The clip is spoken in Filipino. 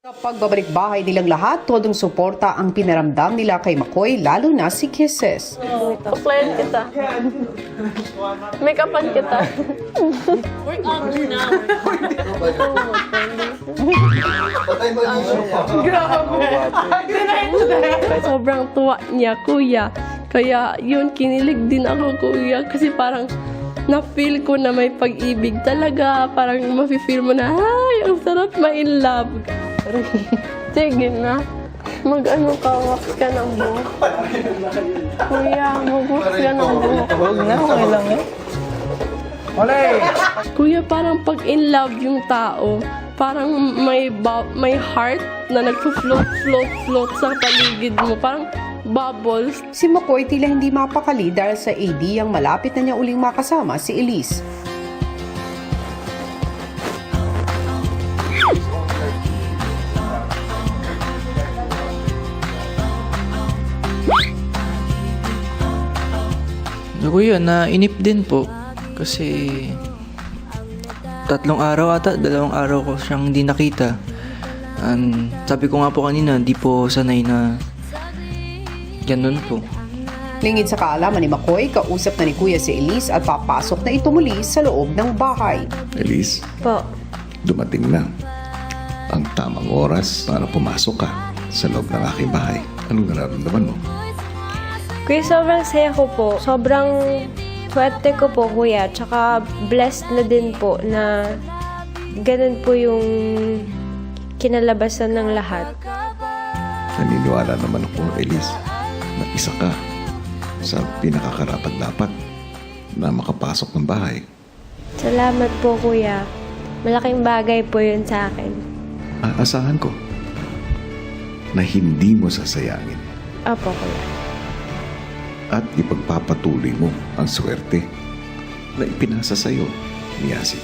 Sa pagbabalik bahay nilang lahat, todong suporta ang pinaramdam nila kay McCoy, lalo na si Kisses. Suklayan kita. Make-upan kita. Work out now. Sobrang tuwa niya, kuya. Kaya yun, kinilig din ako, kuya. Kasi parang na-feel ko na may pag-ibig talaga. Parang mafe-feel mo na, ay, ang sarap ma-in love. Sige na. Mag-ano ka, wax ka ng buhok. Kuya, mag-wax ka ng buhok. Huwag na, okay lang eh. Kuya, parang pag in love yung tao, parang may heart na nagpo-float sa paligid mo. Parang bubbles. Si McCoy tila hindi mapakali dahil sa AD ang malapit na niya uling makasama si Elise. Kuya, nainip din po. Kasi 3 araw ata, 2 araw ko siyang hindi nakita. Sabi ko nga po kanina, di po sanay na ganun po. Lingid sa kaalaman ni McCoy, kausap na ni Kuya si Elise at papasok na ito muli sa loob ng bahay. Elise, Po. dumating na ang tamang oras para pumasok ka sa loob ng aking bahay. Anong nararamdaman mo? Kuya, sobrang saya ko po. Sobrang swerte ko po, kuya. Tsaka blessed na din po na ganun po yung kinalabasan ng lahat. Naniniwala naman ako, Elise, na isa ka sa pinakakarapat-dapat na makapasok ng bahay. Salamat po, kuya. Malaking bagay po yun sa akin. Aasahan ko na hindi mo sasayangin Opo, kuya. at ipagpapatuloy mo ang swerte na ipinasa sa'yo ni Yassi.